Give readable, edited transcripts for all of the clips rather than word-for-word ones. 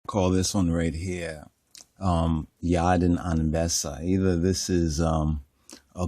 call this one right here Yadin Anbesa. Either this is a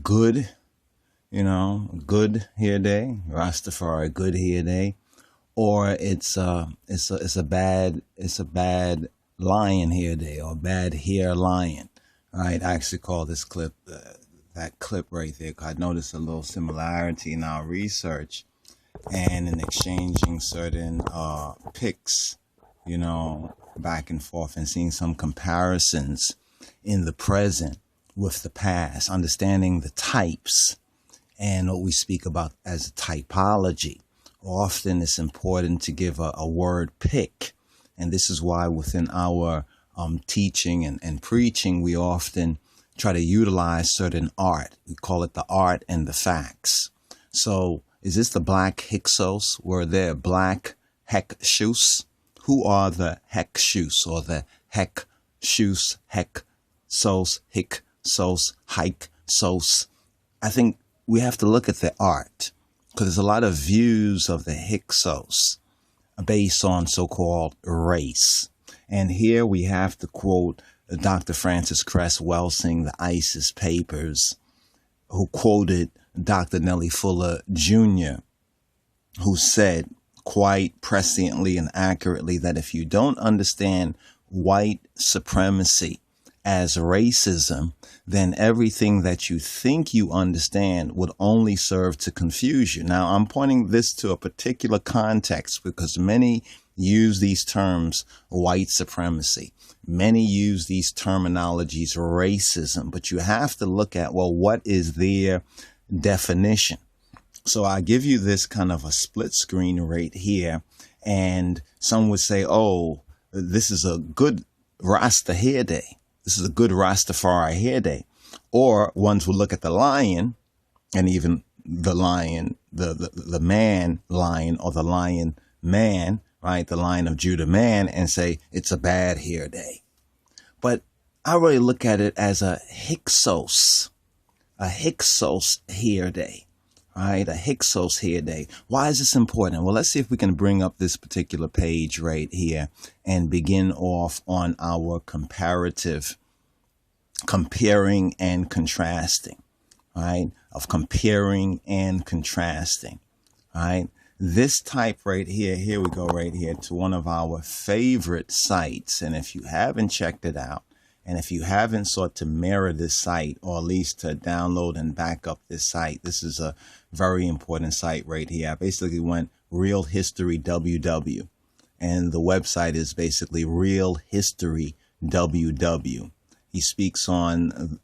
good, good hair day, Rastafari good hair day, or it's a bad lion hair day or bad hair lion. Right? I actually call this clip that clip right there because I noticed a little similarity in our research and in exchanging certain pics, back and forth and seeing some comparisons in the present with the past, understanding the types and what we speak about as typology. Often it's important to give a word pick. And this is why within our teaching and preaching, we often try to utilize certain art. We call it the art and the facts. So is this the black hyksos? Were there black hyksos? Who are the hyksos or the hyksos, hyksos? I think we have to look at the art because there's a lot of views of the hyksos based on so-called race. And here we have to quote Dr. Francis Cress Welsing, the ISIS papers, who quoted Dr. Nellie Fuller Jr., who said quite presciently and accurately that if you don't understand white supremacy as racism, then everything that you think you understand would only serve to confuse you. Now, I'm pointing this to a particular context because many use these terms white supremacy. Many use these terminologies racism, but you have to look at, well, what is their definition? So I give you this kind of a split screen right here, and some would say, oh, this is a good Rasta hair day. This is a good Rastafari hair day. Or ones will look at the lion, and even the lion, the man lion or the lion man, right? The Lion of Judah man, and say it's a bad hair day. But I really look at it as a hyksos hair day. Right, a hyksos hair day. Why is this important? Well, let's see if we can bring up this particular page right here and begin off on our comparative, comparing and contrasting, right? Of comparing and contrasting, right? This type right here we go right here to one of our favorite sites. And if you haven't checked it out, and if you haven't sought to mirror this site, or at least to download and back up this site, this is a very important site right here. I basically went Real History WW, and the website is basically Real History WW. He speaks on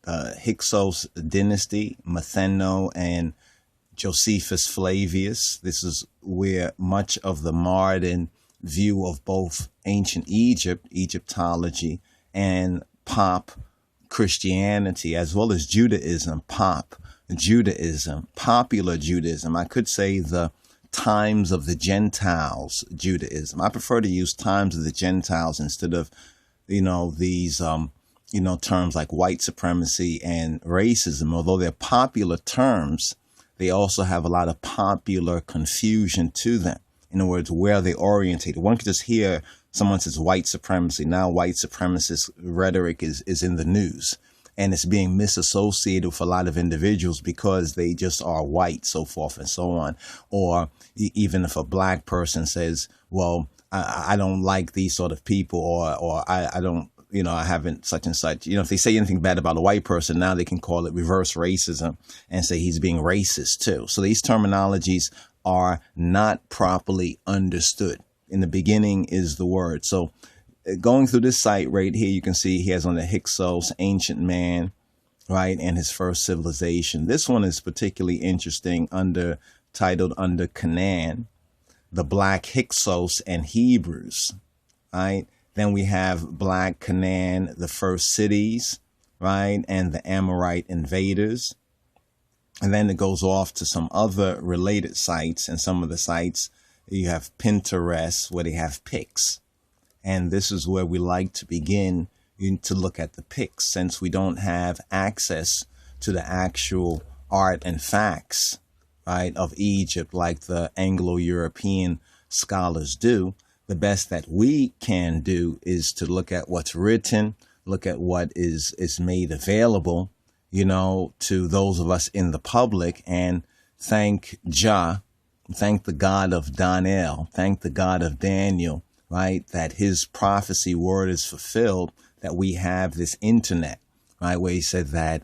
Hyksos dynasty, Matheno and Josephus Flavius. This is where much of the modern view of both ancient Egypt, Egyptology, and pop Christianity, as well as Judaism, pop Judaism, popular Judaism. I could say the times of the Gentiles Judaism. I prefer to use times of the Gentiles instead of, these, terms like white supremacy and racism. Although they're popular terms, they also have a lot of popular confusion to them. In other words, where are they orientated? One could just hear someone says white supremacy. Now white supremacist rhetoric is in the news, and it's being misassociated with a lot of individuals because they just are white, so forth and so on. Or even if a black person says, well, I don't like these sort of people, or I don't, I haven't such and such. If they say anything bad about a white person, now they can call it reverse racism and say he's being racist too. So these terminologies are not properly understood. In the beginning is the word. So going through this site right here, you can see he has on the Hyksos, ancient man, right, and his first civilization. This one is particularly interesting titled under Canaan, the Black Hyksos and Hebrews, right? Then we have Black Canaan, the first cities, right, and the Amorite invaders. And then it goes off to some other related sites, and some of the sites you have Pinterest where they have pics. And this is where we like to begin to look at the pics, since we don't have access to the actual art and facts, right, of Egypt like the Anglo-European scholars do. the best that we can do is to look at what's written, look at what is made available, to those of us in the public, and thank Jah, thank the God of Daniel, thank the God of Daniel, right, that his prophecy word is fulfilled, that we have this internet, right, where he said that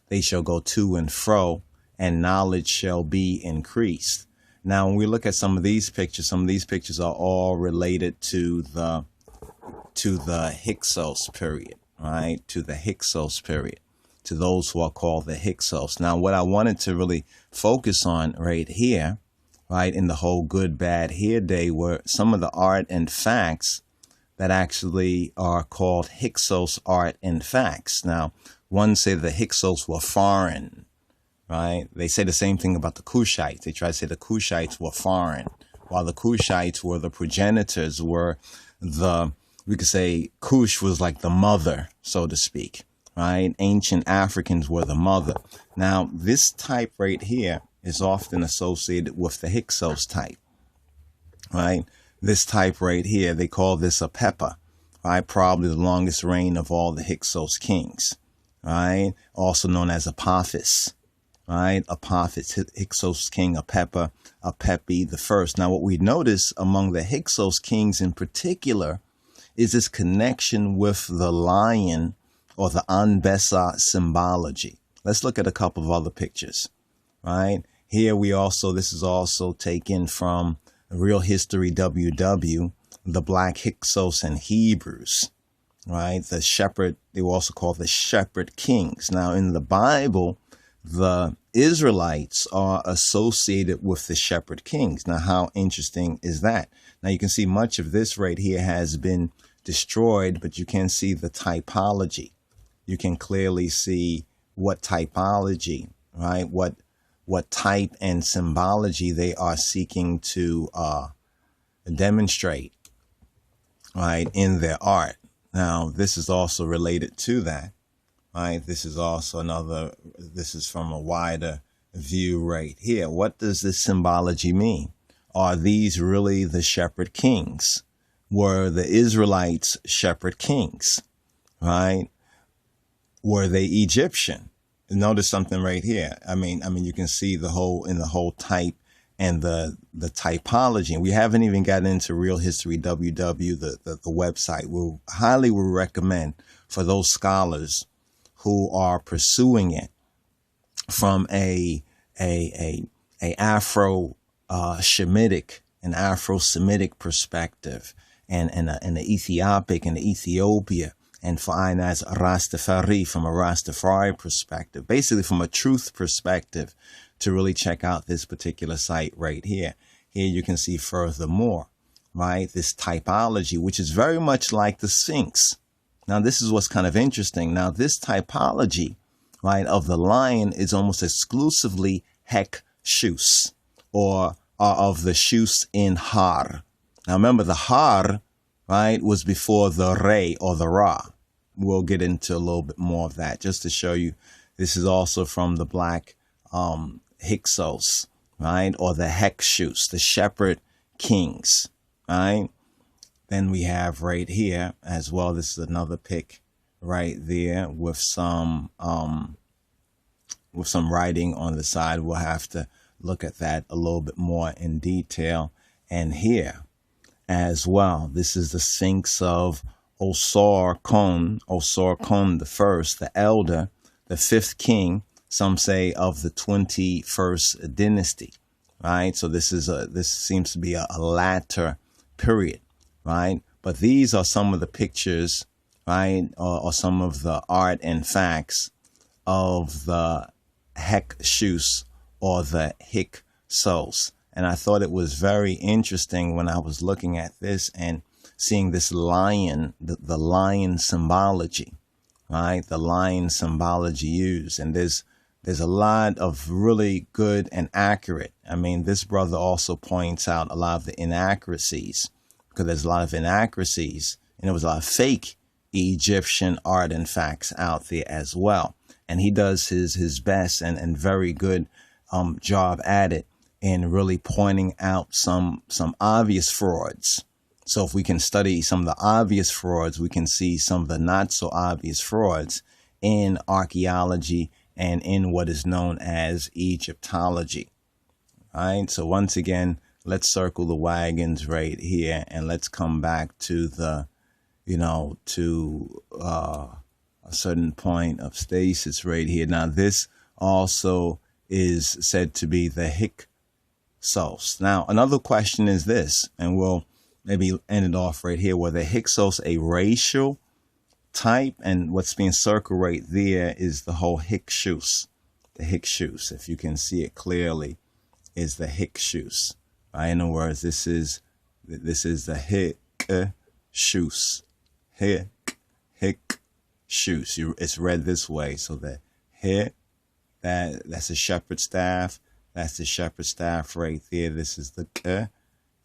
they shall go to and fro and knowledge shall be increased. Now, when we look at some of these pictures are all related to the hyksos period, right, to the hyksos period, to those who are called the hyksos. Now, what I wanted to really focus on right here, right, in the whole good, bad, hair day, were some of the art and facts that actually are called hyksos art and facts. Now, one say the hyksos were foreign, right? They say the same thing about the Kushites. They try to say the Kushites were foreign, while the Kushites were the progenitors, we could say Kush was like the mother, so to speak, right? Ancient Africans were the mother. Now, this type right here is often associated with the hyksos type, right? This type right here, they call this a pepper, right? Probably the longest reign of all the hyksos kings, right? Also known as Apophis, right? Apophis, hyksos king, Apepi the first. Now, what we notice among the hyksos kings in particular is this connection with the lion or the Anbesa symbology. Let's look at a couple of other pictures, right? Here this is also taken from Real History WW, the Black Hyksos and Hebrews, right? The shepherd, they were also called the shepherd kings. Now, in the Bible, the Israelites are associated with the shepherd kings. Now, how interesting is that? Now, you can see much of this right here has been destroyed, but you can see the typology. You can clearly see what typology, right? What type and symbology they are seeking to demonstrate, right, in their art. Now, this is also related to that, right? This is also this is from a wider view right here. What does this symbology mean? Are these really the shepherd kings? Were the Israelites shepherd kings, right? Were they Egyptian? Notice something right here. I mean, you can see the whole type and the typology. And we haven't even gotten into Real History WW, the website. We highly would recommend for those scholars who are pursuing it from a Afro-Shemitic, an Afro-Semitic perspective, and an Ethiopic and Ethiopia, and fine as Rastafari from a Rastafari perspective, basically from a truth perspective, to really check out this particular site right here. Here you can see furthermore, right, this typology, which is very much like the Sphinx. Now, this is what's kind of interesting. Now, this typology, right, of the lion is almost exclusively hyksos, or of the shus in Har. Now, remember, the Har, right, was before the Re or the Ra. We'll get into a little bit more of that just to show you. This is also from the Black Hyksos, right, or the hyksos, the shepherd kings, right? Then we have right here as well. This is another pic right there with some writing on the side. We'll have to look at that a little bit more in detail. And here as well, this is the Sphinx of Osar-Kon the first, the elder, the fifth king, some say of the 21st dynasty, right? So this seems to be a latter period, right? But these are some of the pictures, right, or some of the art and facts of the hyksos or the hyksos. And I thought it was very interesting when I was looking at this and seeing this lion, the lion symbology, right? The lion symbology used. And there's a lot of really good and accurate. I mean, this brother also points out a lot of the inaccuracies, because there's a lot of inaccuracies, and there was a lot of fake Egyptian art and facts out there as well. And he does his best and very good job at it, in really pointing out some obvious frauds, So if we can study some of the obvious frauds, we can see some of the not so obvious frauds in archaeology and in what is known as Egyptology. All right. So once again, let's circle the wagons right here, and let's come back to the, to a certain point of stasis right here. Now, this also is said to be the hyksos. Now, another question is this, and we'll maybe end it off right here. Were the hyksos a racial type? And what's being circled right there is the whole hyksos. The hyksos, if you can see it clearly, is the hyksos. Right? In other words, this is the hyksos. Hyksos. It's read this way. So the that's a shepherd's staff. That's the shepherd's staff right there. This is the k.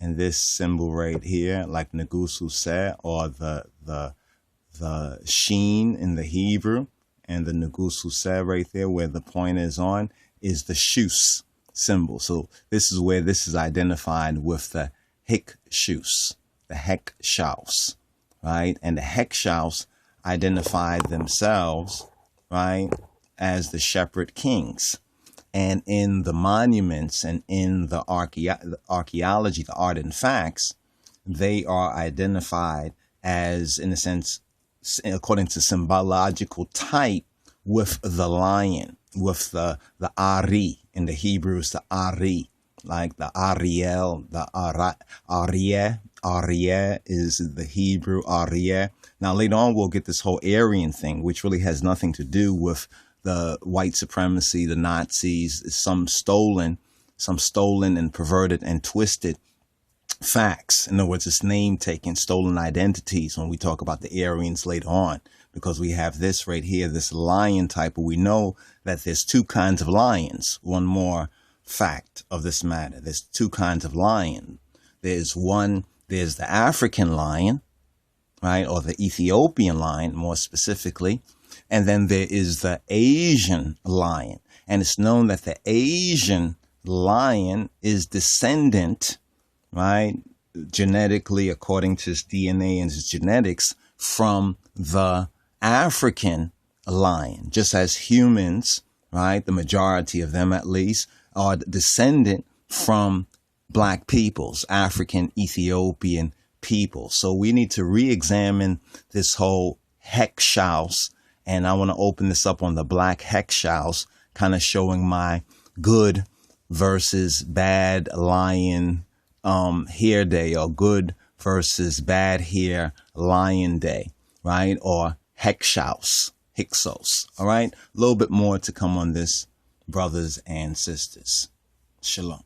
And this symbol right here, like Negusu said, or the sheen in the Hebrew, and the Negusu said right there where the point is on, is the shus symbol. So this is where this is identified with the hyksos, the hyksos, right? And the hyksos identified themselves, right, as the shepherd kings. And in the monuments and in the archaeology, the art and facts, they are identified as, in a sense, according to symbological type, with the lion, with the Ari. In the Hebrew, it's the Ari, like the Ariel, the Aryeh. Aryeh is the Hebrew Aryeh. Now, later on, we'll get this whole Aryan thing, which really has nothing to do with the white supremacy, the Nazis, some stolen and perverted and twisted facts. In other words, it's name taking, stolen identities when we talk about the Aryans later on, because we have this right here, this lion type. We know that there's two kinds of lions. One more fact of this matter. There's two kinds of lion. There's the African lion, right? Or the Ethiopian lion, more specifically. And then there is the Asian lion. And it's known that the Asian lion is descendant, right, genetically, according to his DNA and his genetics, from the African lion. Just as humans, right, the majority of them at least, are descendant from black peoples, African, Ethiopian people. So we need to re-examine this whole hyksos. And I want to open this up on the black hyksos, kind of showing my good versus bad lion hair day, or good versus bad hair lion day, right? Or hyksos. All right. A little bit more to come on this, brothers and sisters. Shalom.